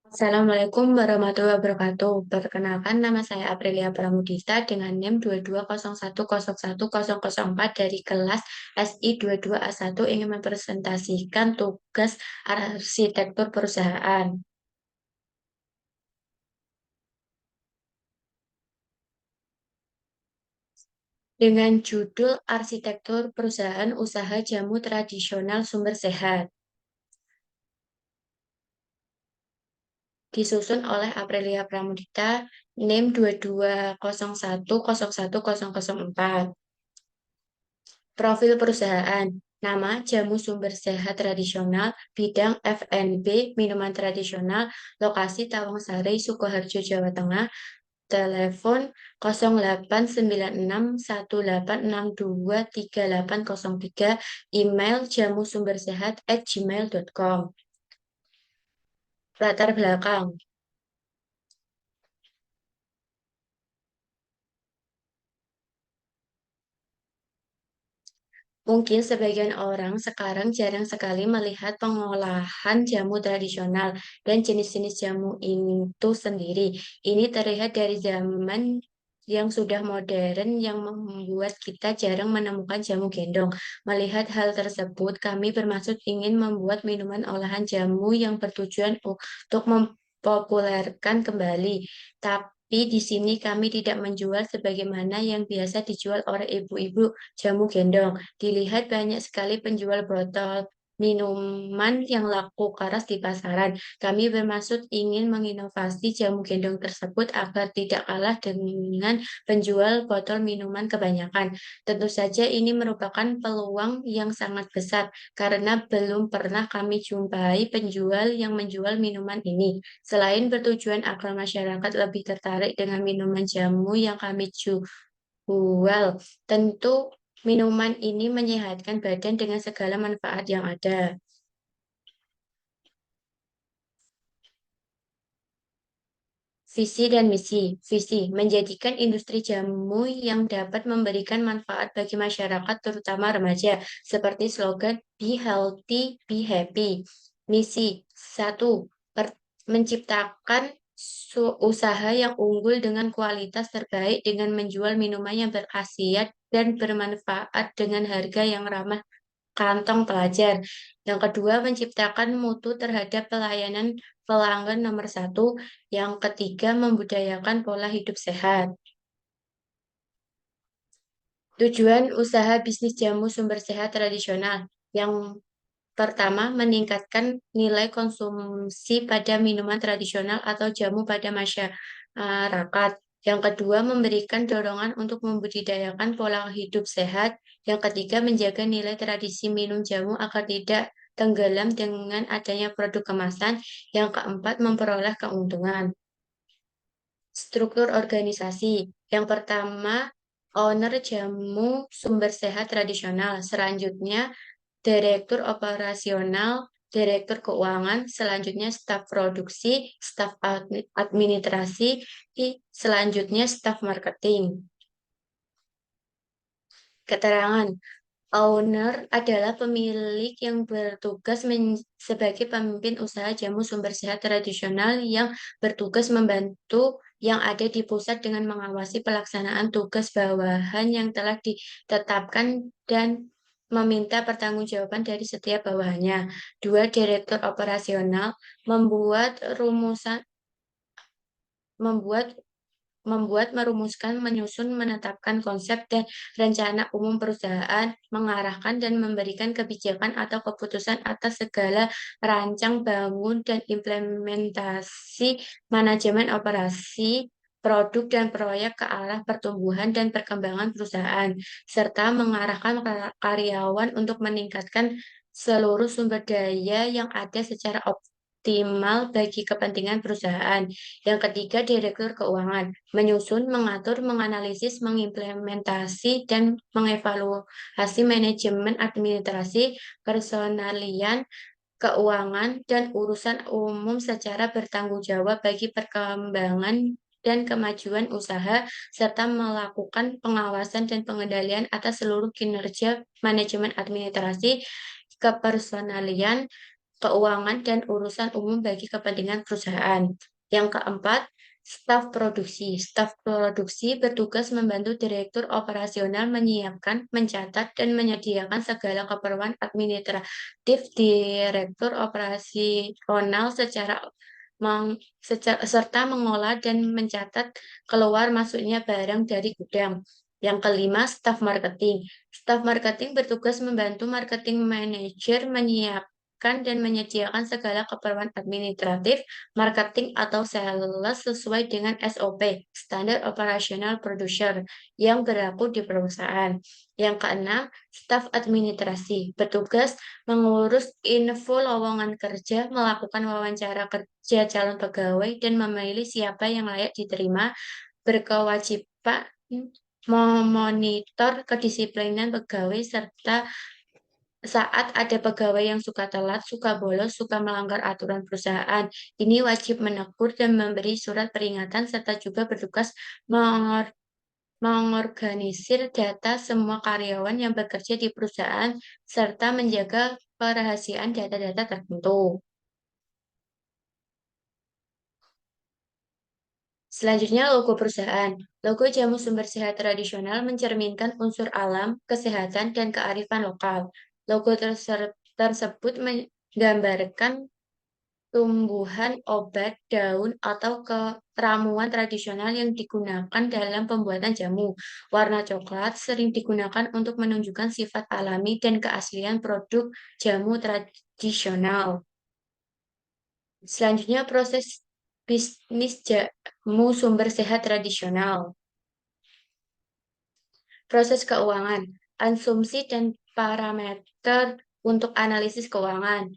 Assalamualaikum warahmatullahi wabarakatuh. Perkenalkan, nama saya Aprilia Pramudita dengan NIM 2201011004 dari kelas SI 22A1 ingin mempresentasikan tugas arsitektur perusahaan. Dengan judul Arsitektur Perusahaan Usaha Jamu Tradisional Sumber Sehat. Disusun oleh Aprilia Pramudita, NIM 2201011004. Profil perusahaan, nama Jamu Sumber Sehat Tradisional, bidang F&B, minuman tradisional, lokasi Tawangsari, Sukoharjo, Jawa Tengah, telepon 089618623803, email jamusumbersehat@gmail.com. Latar belakang. Mungkin sebagian orang sekarang jarang sekali melihat pengolahan jamu tradisional dan jenis-jenis jamu itu sendiri. Ini terlihat dari zaman yang sudah modern yang membuat kita jarang menemukan jamu gendong. Melihat hal tersebut, kami bermaksud ingin membuat minuman olahan jamu yang bertujuan untuk mempopulerkan kembali. Tapi di sini kami tidak menjual sebagaimana yang biasa dijual oleh ibu-ibu jamu gendong. Dilihat banyak sekali penjual botol minuman yang laku keras di pasaran. Kami bermaksud ingin menginovasi jamu gendong tersebut agar tidak kalah dengan penjual botol minuman kebanyakan. Tentu saja ini merupakan peluang yang sangat besar karena belum pernah kami jumpai penjual yang menjual minuman ini. Selain bertujuan agar masyarakat lebih tertarik dengan minuman jamu yang kami jual, tentu minuman ini menyehatkan badan dengan segala manfaat yang ada. Visi dan misi. Visi, menjadikan industri jamu yang dapat memberikan manfaat bagi masyarakat, terutama remaja, seperti slogan Be Healthy, Be Happy. Misi, satu, menciptakan usaha yang unggul dengan kualitas terbaik dengan menjual minuman yang berkhasiat dan bermanfaat dengan harga yang ramah kantong pelajar. Yang kedua, menciptakan mutu terhadap pelayanan pelanggan nomor satu. Yang ketiga, membudayakan pola hidup sehat. Tujuan usaha bisnis jamu sumber sehat tradisional. Yang pertama, meningkatkan nilai konsumsi pada minuman tradisional atau jamu pada masyarakat. Yang kedua, memberikan dorongan untuk membudidayakan pola hidup sehat. Yang ketiga, menjaga nilai tradisi minum jamu agar tidak tenggelam dengan adanya produk kemasan. Yang keempat, memperoleh keuntungan. Struktur organisasi. Yang pertama, owner jamu sumber sehat tradisional. Selanjutnya, direktur operasional, direktur keuangan, selanjutnya staf produksi, staf administrasi, selanjutnya staf marketing. Keterangan. Owner adalah pemilik yang bertugas sebagai pemimpin usaha jamu sumber sehat tradisional yang bertugas membantu yang ada di pusat dengan mengawasi pelaksanaan tugas bawahan yang telah ditetapkan dan meminta pertanggungjawaban dari setiap bawahannya. Dua, direktur operasional membuat rumusan membuat merumuskan, menyusun, menetapkan konsep dan rencana umum perusahaan, mengarahkan dan memberikan kebijakan atau keputusan atas segala rancang bangun dan implementasi manajemen operasi, produk dan proyek ke arah pertumbuhan dan perkembangan perusahaan, serta mengarahkan karyawan untuk meningkatkan seluruh sumber daya yang ada secara optimal bagi kepentingan perusahaan. Yang ketiga, direktur keuangan menyusun, mengatur, menganalisis, mengimplementasi, dan mengevaluasi manajemen administrasi, personalian, keuangan, dan urusan umum secara bertanggung jawab bagi perkembangan dan kemajuan usaha, serta melakukan pengawasan dan pengendalian atas seluruh kinerja manajemen administrasi, kepersonalian, keuangan, dan urusan umum bagi kepentingan perusahaan. Yang keempat, staf produksi. Staf produksi bertugas membantu direktur operasional menyiapkan, mencatat, dan menyediakan segala keperluan administratif direktur operasional serta mengolah dan mencatat keluar masuknya barang dari gudang. Yang kelima, staf marketing. Staf marketing bertugas membantu marketing manager menyiapkan dan menyediakan segala keperluan administratif, marketing atau sales sesuai dengan SOP, Standard Operational Procedure, yang berlaku di perusahaan. Yang keenam, staf administrasi bertugas mengurus info lowongan kerja, melakukan wawancara kerja calon pegawai, dan memilih siapa yang layak diterima, berkewajiban memonitor kedisiplinan pegawai serta saat ada pegawai yang suka telat, suka bolos, suka melanggar aturan perusahaan, ini wajib menegur dan memberi surat peringatan serta juga bertugas mengorganisir data semua karyawan yang bekerja di perusahaan serta menjaga kerahasiaan data-data tertentu. Selanjutnya, logo perusahaan. Logo jamu sumber sehat tradisional mencerminkan unsur alam, kesehatan, dan kearifan lokal. Logo tersebut menggambarkan tumbuhan, obat, daun, atau ramuan tradisional yang digunakan dalam pembuatan jamu. Warna coklat sering digunakan untuk menunjukkan sifat alami dan keaslian produk jamu tradisional. Selanjutnya, proses bisnis jamu sumber sehat tradisional. Proses keuangan, asumsi dan parameter untuk analisis keuangan.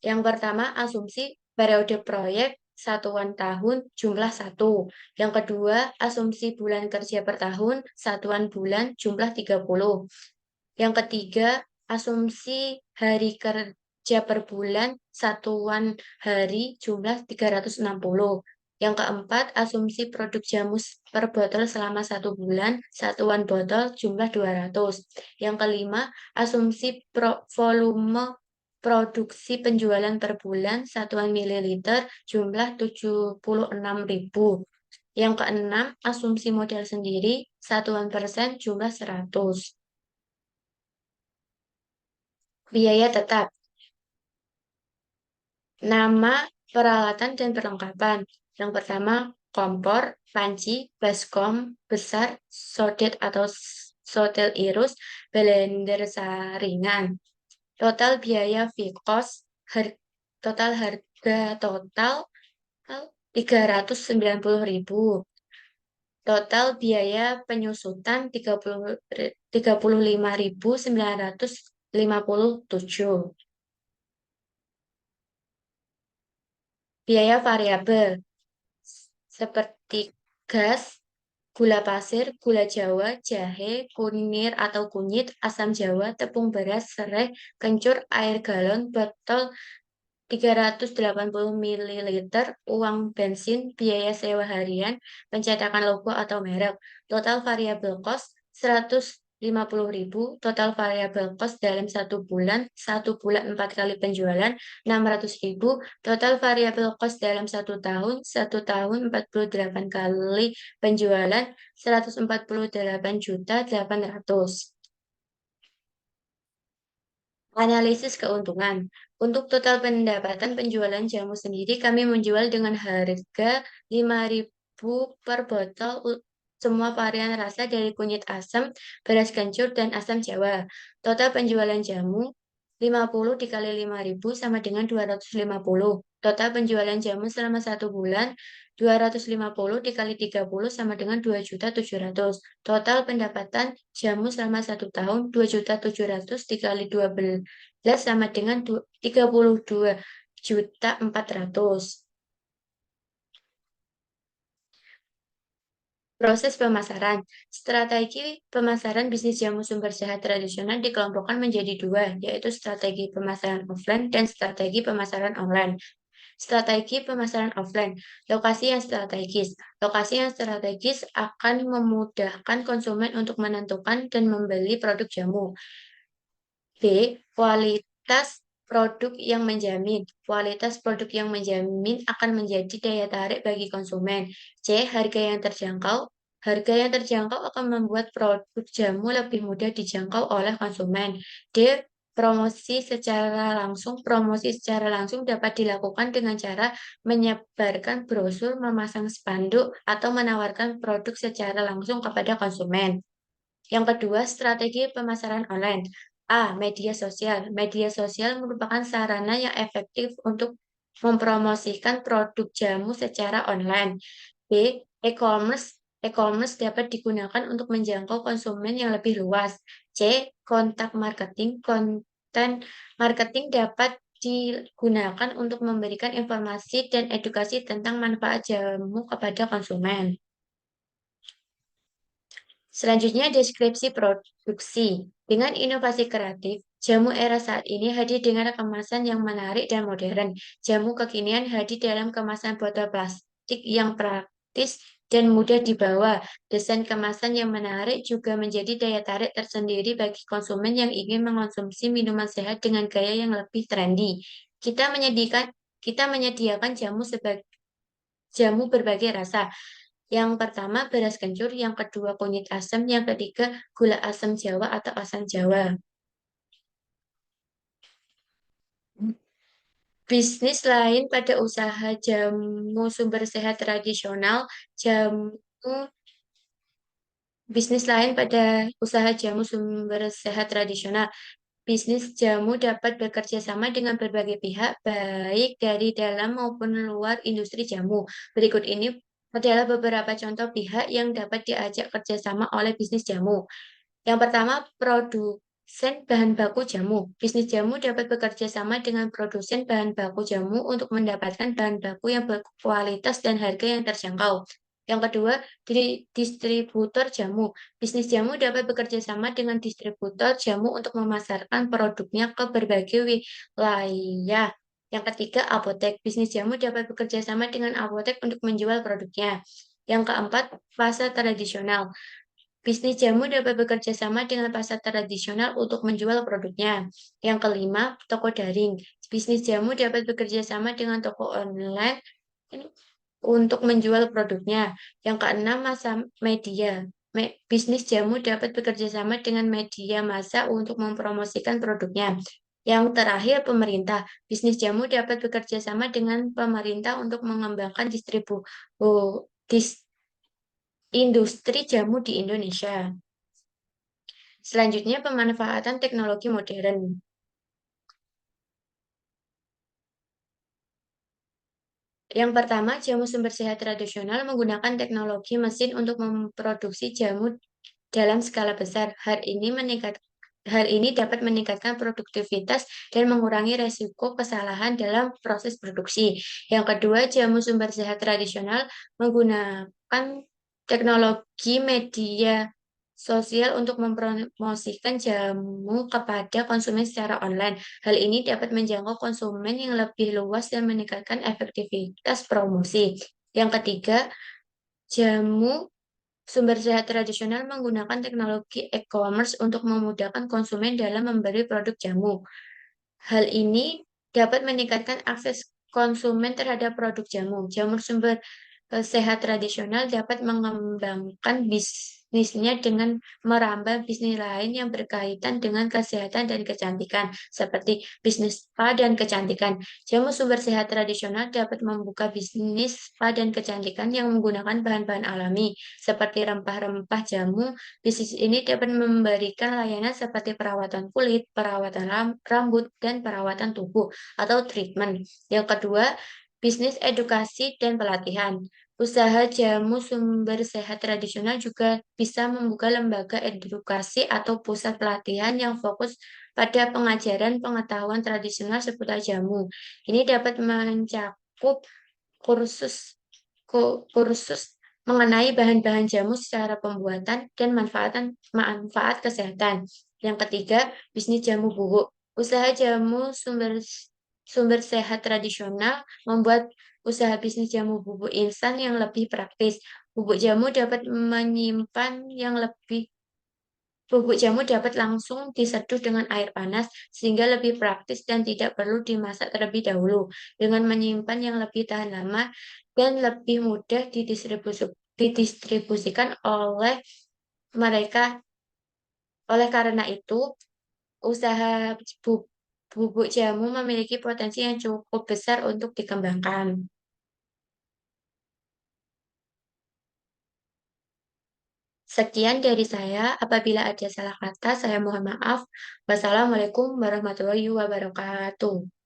Yang pertama, asumsi periode proyek satuan tahun jumlah 1. Yang kedua, asumsi bulan kerja per tahun satuan bulan jumlah 30. Yang ketiga, asumsi hari kerja per bulan satuan hari jumlah 360. Yang keempat, asumsi produk jamu per botol selama 1 bulan, satuan botol jumlah 200. Yang kelima, asumsi volume produksi penjualan per bulan, satuan mililiter jumlah 76.000. Yang keenam, asumsi modal sendiri, satuan persen jumlah 100. Biaya tetap. Nama, peralatan, dan perlengkapan. Yang pertama, kompor, panci, baskom, besar, sodet atau sotel irus, blender saringan. Total biaya cost, total harga total 390.000. Total biaya penyusutan 35.957. Biaya variabel seperti gas, gula pasir, gula jawa, jahe, kunir atau kunyit, asam jawa, tepung beras, serai, kencur, air galon, botol 380 ml, uang bensin, biaya sewa harian, pencetakan logo atau merek. Total variable cost 150.000, total variable cost dalam 1 bulan, 1 bulan 4 kali penjualan, 600.000, total variable cost dalam 1 tahun, 1 tahun 48 kali penjualan, 148.800.800. Analisis keuntungan. Untuk total pendapatan penjualan jamu sendiri, kami menjual dengan harga 5.000 per botol semua varian rasa dari kunyit asam, beras kencur, dan asam jawa. Total penjualan jamu 50 dikali 5.000 sama dengan 250. Total penjualan jamu selama 1 bulan 250 dikali 30 sama dengan 2.700.000. Total pendapatan jamu selama 1 tahun 2.700.000 dikali 12 sama dengan 32.400.000. Proses pemasaran. Strategi pemasaran bisnis jamu sumber sehat tradisional dikelompokkan menjadi 2, yaitu strategi pemasaran offline dan strategi pemasaran online. Strategi pemasaran offline, lokasi yang strategis. Lokasi yang strategis akan memudahkan konsumen untuk menentukan dan membeli produk jamu. B. Kualitas produk yang menjamin. Kualitas produk yang menjamin akan menjadi daya tarik bagi konsumen. C. Harga yang terjangkau. Harga yang terjangkau akan membuat produk jamu lebih mudah dijangkau oleh konsumen. D. Promosi secara langsung. Promosi secara langsung dapat dilakukan dengan cara menyebarkan brosur, memasang spanduk, atau menawarkan produk secara langsung kepada konsumen. Yang kedua, strategi pemasaran online. A. Media sosial. Media sosial merupakan sarana yang efektif untuk mempromosikan produk jamu secara online. B. E-commerce. E-commerce dapat digunakan untuk menjangkau konsumen yang lebih luas. C. Kontak marketing. Konten marketing dapat digunakan untuk memberikan informasi dan edukasi tentang manfaat jamu kepada konsumen. Selanjutnya, deskripsi produksi. Dengan inovasi kreatif, jamu era saat ini hadir dengan kemasan yang menarik dan modern. Jamu kekinian hadir dalam kemasan botol plastik yang praktis dan mudah dibawa. Desain kemasan yang menarik juga menjadi daya tarik tersendiri bagi konsumen yang ingin mengonsumsi minuman sehat dengan gaya yang lebih trendy. Kita menyediakan jamu berbagai rasa. Yang pertama beras kencur, yang kedua kunyit asam, yang ketiga gula asam Jawa atau asam Jawa. Bisnis lain pada usaha jamu sumber sehat tradisional, jamu bisnis lain pada usaha jamu sumber sehat tradisional. Bisnis jamu dapat bekerja sama dengan berbagai pihak, baik dari dalam maupun luar industri jamu. Berikut ini adalah beberapa contoh pihak yang dapat diajak kerjasama oleh bisnis jamu. Yang pertama, produsen bahan baku jamu. Bisnis jamu dapat bekerja sama dengan produsen bahan baku jamu untuk mendapatkan bahan baku yang berkualitas dan harga yang terjangkau. Yang kedua, distributor jamu. Bisnis jamu dapat bekerja sama dengan distributor jamu untuk memasarkan produknya ke berbagai wilayah. Yang ketiga, apotek. Bisnis jamu dapat bekerja sama dengan apotek untuk menjual produknya. Yang keempat, pasar tradisional. Bisnis jamu dapat bekerja sama dengan pasar tradisional untuk menjual produknya. Yang kelima, toko daring. Bisnis jamu dapat bekerja sama dengan toko online untuk menjual produknya. Yang keenam, massa media. Bisnis jamu dapat bekerja sama dengan media massa untuk mempromosikan produknya. Yang terakhir, pemerintah. Bisnis jamu dapat bekerja sama dengan pemerintah untuk mengembangkan industri jamu di Indonesia. Selanjutnya, pemanfaatan teknologi modern. Yang pertama, jamu sumber sehat tradisional menggunakan teknologi mesin untuk memproduksi jamu dalam skala besar. Hal ini dapat meningkatkan produktivitas dan mengurangi resiko kesalahan dalam proses produksi. Yang kedua, jamu sumber sehat tradisional menggunakan teknologi media sosial untuk mempromosikan jamu kepada konsumen secara online. Hal ini dapat menjangkau konsumen yang lebih luas dan meningkatkan efektivitas promosi. Yang ketiga, jamu sumber sehat tradisional menggunakan teknologi e-commerce untuk memudahkan konsumen dalam membeli produk jamu. Hal ini dapat meningkatkan akses konsumen terhadap produk jamu. Jamu sumber sehat tradisional dapat mengembangkan bisnisnya dengan merambah bisnis lain yang berkaitan dengan kesehatan dan kecantikan, seperti bisnis spa dan kecantikan. Jamu sumber sehat tradisional dapat membuka bisnis spa dan kecantikan yang menggunakan bahan-bahan alami, seperti rempah-rempah jamu. Bisnis ini dapat memberikan layanan seperti perawatan kulit, perawatan rambut, dan perawatan tubuh atau treatment. Yang kedua, bisnis edukasi dan pelatihan. Usaha jamu sumber sehat tradisional juga bisa membuka lembaga edukasi atau pusat pelatihan yang fokus pada pengajaran pengetahuan tradisional seputar jamu. Ini dapat mencakup kursus kursus mengenai bahan-bahan jamu secara pembuatan dan manfaat kesehatan. Yang ketiga, bisnis jamu bubuk. Usaha jamu sumber sehat tradisional membuat usaha bisnis jamu bubuk instan yang lebih praktis. Bubuk jamu dapat menyimpan yang lebih Bubuk jamu dapat langsung diseduh dengan air panas sehingga lebih praktis dan tidak perlu dimasak terlebih dahulu. Dengan menyimpan yang lebih tahan lama dan lebih mudah didistribusikan mereka. Oleh karena itu, usaha bu- bubuk jamu memiliki potensi yang cukup besar untuk dikembangkan. Sekian dari saya. Apabila ada salah kata, saya mohon maaf. Wassalamualaikum warahmatullahi wabarakatuh.